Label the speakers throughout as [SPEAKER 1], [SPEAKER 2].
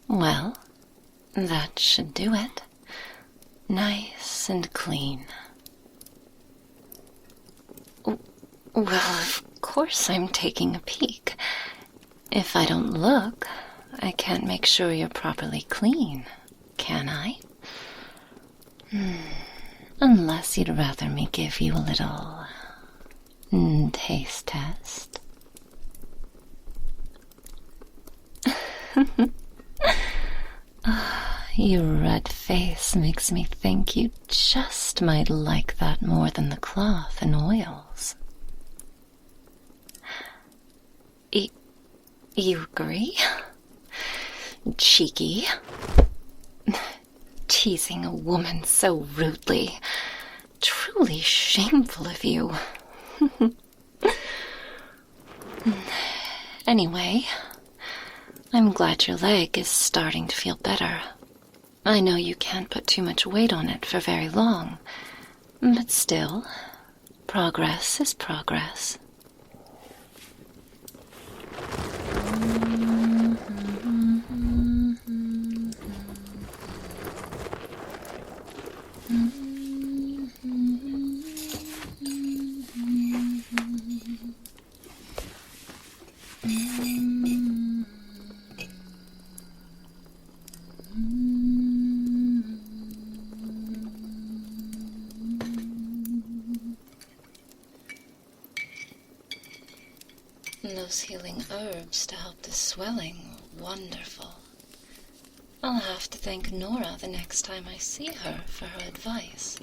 [SPEAKER 1] Well, that should do it. Nice and clean. Well, of course I'm taking a peek. If I don't look, I can't make sure you're properly clean, can I? Unless you'd rather me give you a little taste test. Your red face makes me think you just might like that more than the cloth and oils. You agree? Cheeky. Teasing a woman so rudely. Truly shameful of you. Anyway, I'm glad your leg is starting to feel better. I know you can't put too much weight on it for very long, but still, progress is progress. Those healing herbs to help the swelling were wonderful. I'll have to thank Nora the next time I see her for her advice.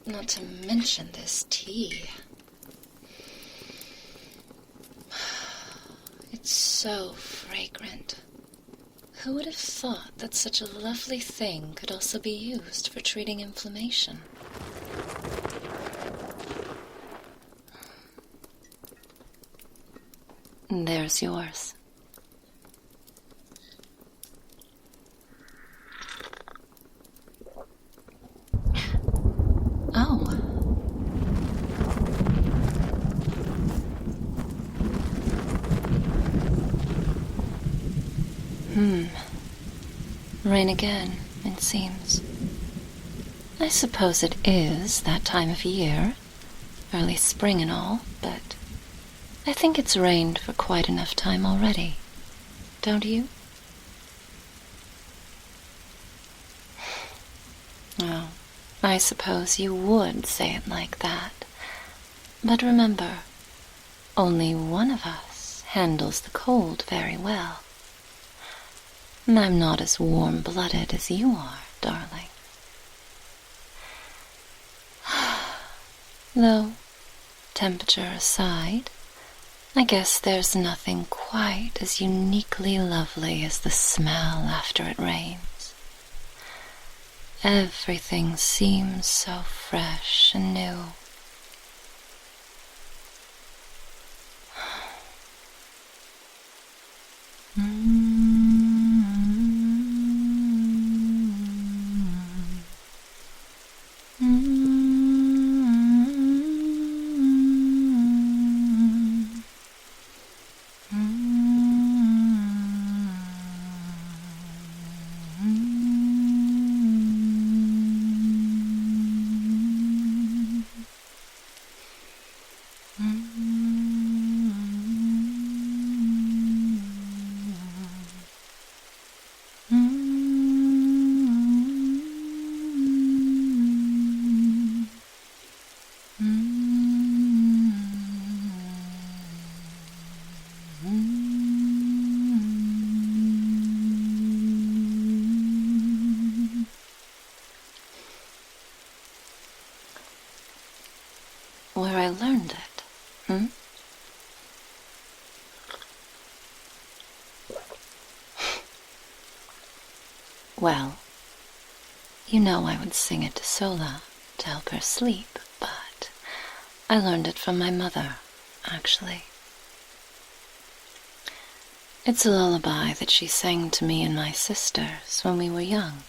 [SPEAKER 1] Not to mention this tea. It's so fragrant. Who would have thought that such a lovely thing could also be used for treating inflammation? There's yours. Oh. Rain again, it seems. I suppose it is that time of year, early spring and all, but I think it's rained for quite enough time already, don't you? Oh, I suppose you would say it like that. But remember, only one of us handles the cold very well. And I'm not as warm-blooded as you are, darling. Though, temperature aside, I guess there's nothing quite as uniquely lovely as the smell after it rains. Everything seems so fresh and new. Well, you know I would sing it to Sola to help her sleep, but I learned it from my mother, actually. It's a lullaby that she sang to me and my sisters when we were young.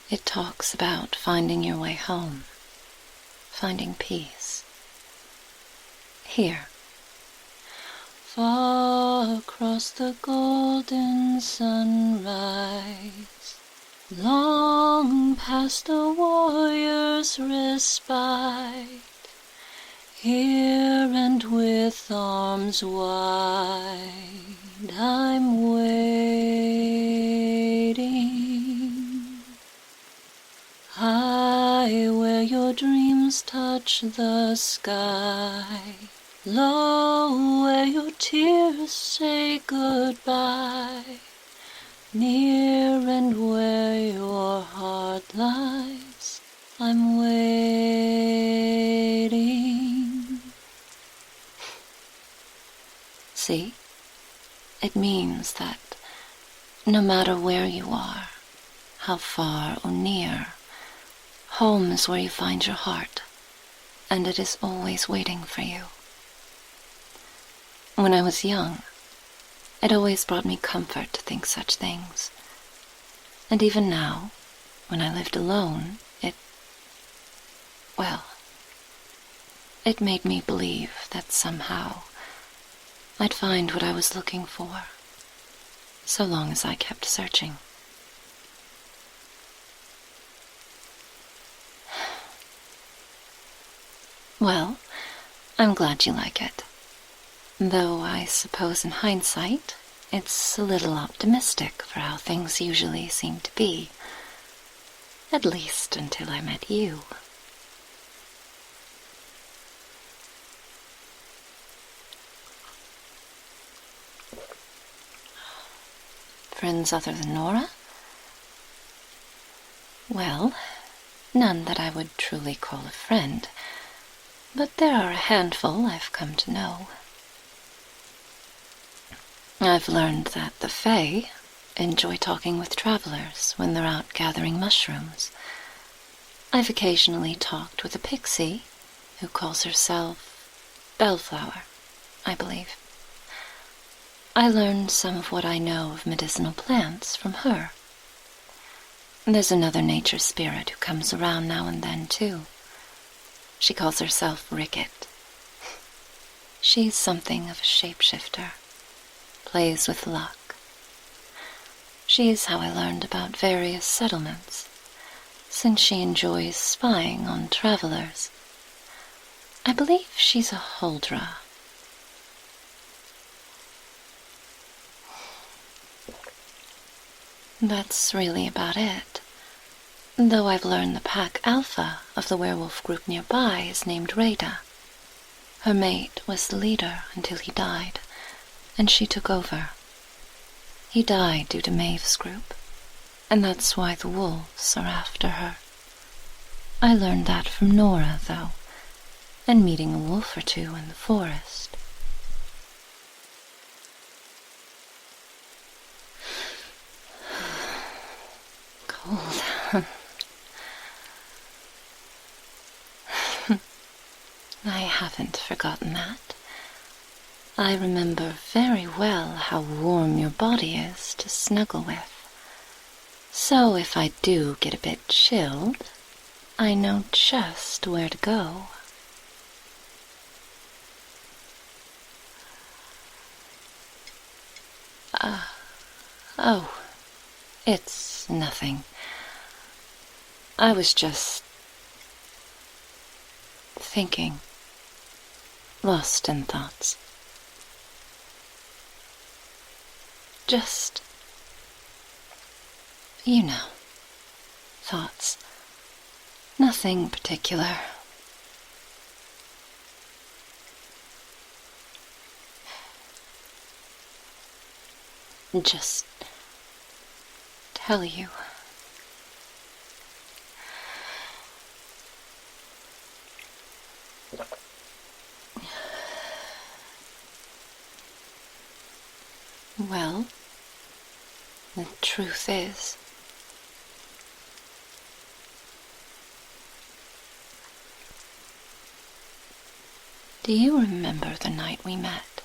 [SPEAKER 1] It talks about finding your way home, finding peace. Here. Far across the golden sunrise, long past the warrior's respite, here and with arms wide, I'm waiting. High where your dreams touch the sky, low where your tears say goodbye, near and where your heart lies, I'm waiting. See? It means that no matter where you are, how far or near, home is where you find your heart, and it is always waiting for you. When I was young, it always brought me comfort to think such things. And even now, when I lived alone, it made me believe that somehow I'd find what I was looking for, so long as I kept searching. Well, I'm glad you like it. Though I suppose in hindsight, it's a little optimistic for how things usually seem to be. At least until I met you. Friends other than Nora? Well, none that I would truly call a friend, but there are a handful I've come to know. I've learned that the Fae enjoy talking with travelers when they're out gathering mushrooms. I've occasionally talked with a pixie who calls herself Bellflower, I believe. I learned some of what I know of medicinal plants from her. There's another nature spirit who comes around now and then, too. She calls herself Ricket. She's something of a shapeshifter. Plays with luck. She's how I learned about various settlements, since she enjoys spying on travelers. I believe she's a Huldra. That's really about it. Though I've learned the pack alpha of the werewolf group nearby is named Rada. Her mate was the leader until he died, and she took over. He died due to Maeve's group, and that's why the wolves are after her. I learned that from Nora, though, and meeting a wolf or two in the forest. Cold. I haven't forgotten that. I remember very well how warm your body is to snuggle with. So if I do get a bit chilled, I know just where to go. Oh, it's nothing. I was just thinking, lost in thoughts. Just, thoughts. Nothing particular. Just tell you. Well, the truth is, Do you remember the night we met?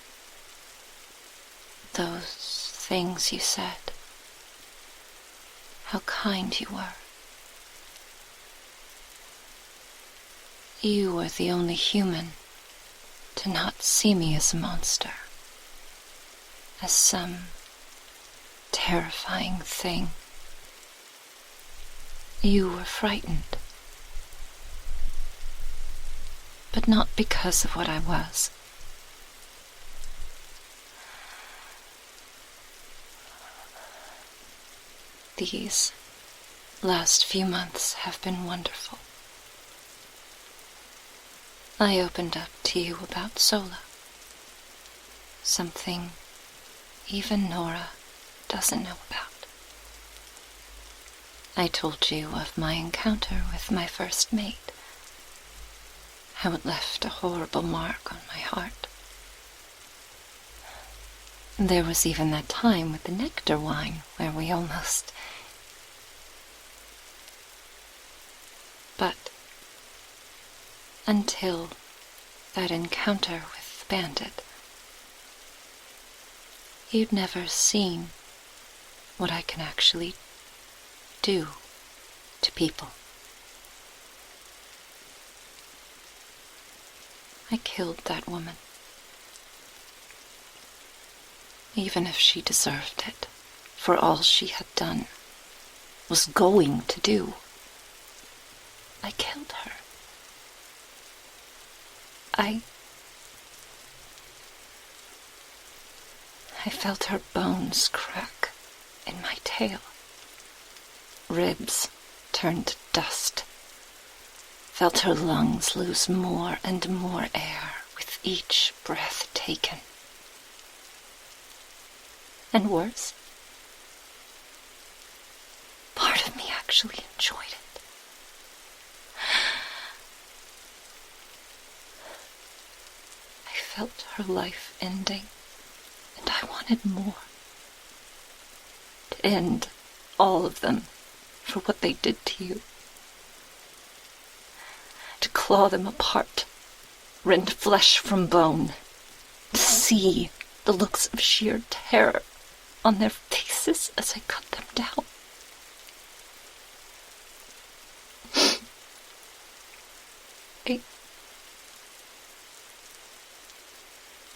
[SPEAKER 1] Those things you said? How kind you were. You were the only human to not see me as a monster, as some terrifying thing. You were frightened, but not because of what I was. These last few months have been wonderful. I opened up to you about Sola, something even Nora doesn't know about. I told you of my encounter with my first mate, how it left a horrible mark on my heart. There was even that time with the nectar wine where we almost... But until that encounter with the bandit, you'd never seen what I can actually do to people. I killed that woman, even if she deserved it for all she had done, was going to do. I killed her. I felt her bones crack in my tail. Ribs turned to dust. Felt her lungs lose more and more air with each breath taken. And worse, part of me actually enjoyed it. I felt her life ending, and I wanted more. To end all of them for what they did to you. To claw them apart, rend flesh from bone, to see the looks of sheer terror on their faces as I cut them down.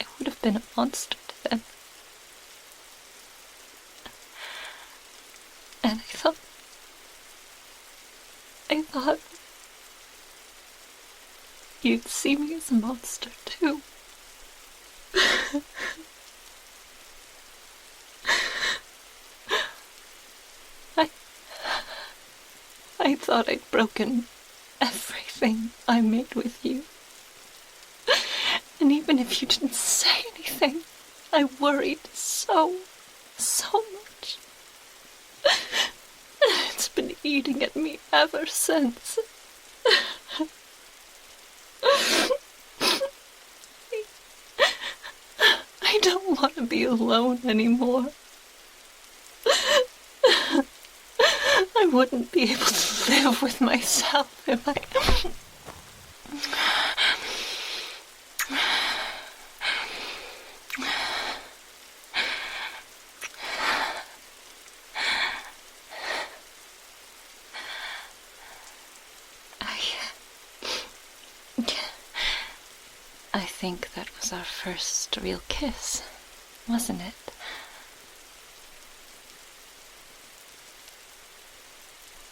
[SPEAKER 1] I would have been a monster to them. And I thought you'd see me as a monster too. I thought I'd broken everything I made with you. And even if you didn't say anything, I worried so much. It's been eating at me ever since. I don't want to be alone anymore. I wouldn't be able to live with myself if I... I think that was our first real kiss, wasn't it?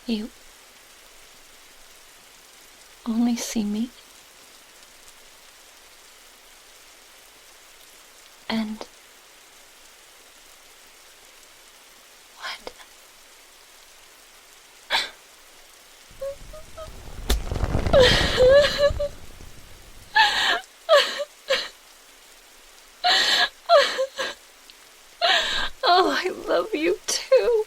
[SPEAKER 1] You only see me and what? Oh, I love you too.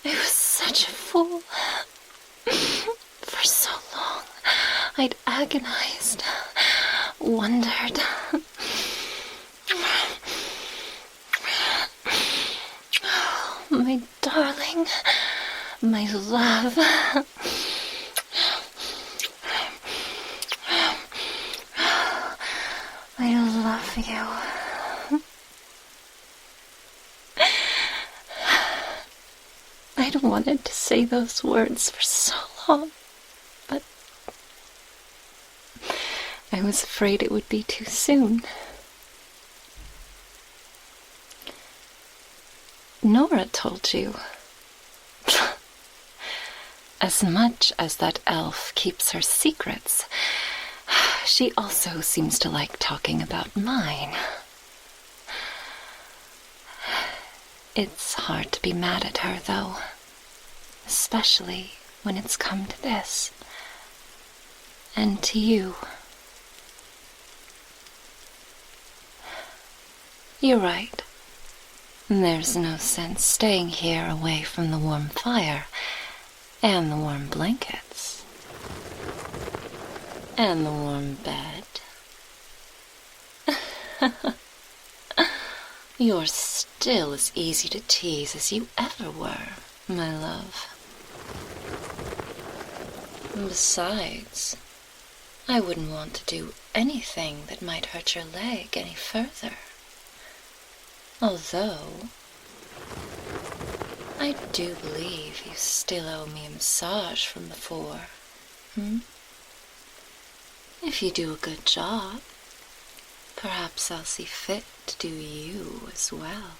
[SPEAKER 1] I was such a fool. For so long, I'd agonized, wondered. Oh, my darling, my love. you. I'd wanted to say those words for so long, but I was afraid it would be too soon. Nora told you. As much as that elf keeps her secrets, she also seems to like talking about mine. It's hard to be mad at her, though, especially when it's come to this, and to you. You're right. There's no sense staying here away from the warm fire and the warm blankets and the warm bed. You're still as easy to tease as you ever were, my love. Besides, I wouldn't want to do anything that might hurt your leg any further. Although, I do believe you still owe me a massage from before. If you do a good job, perhaps I'll see fit to do you as well.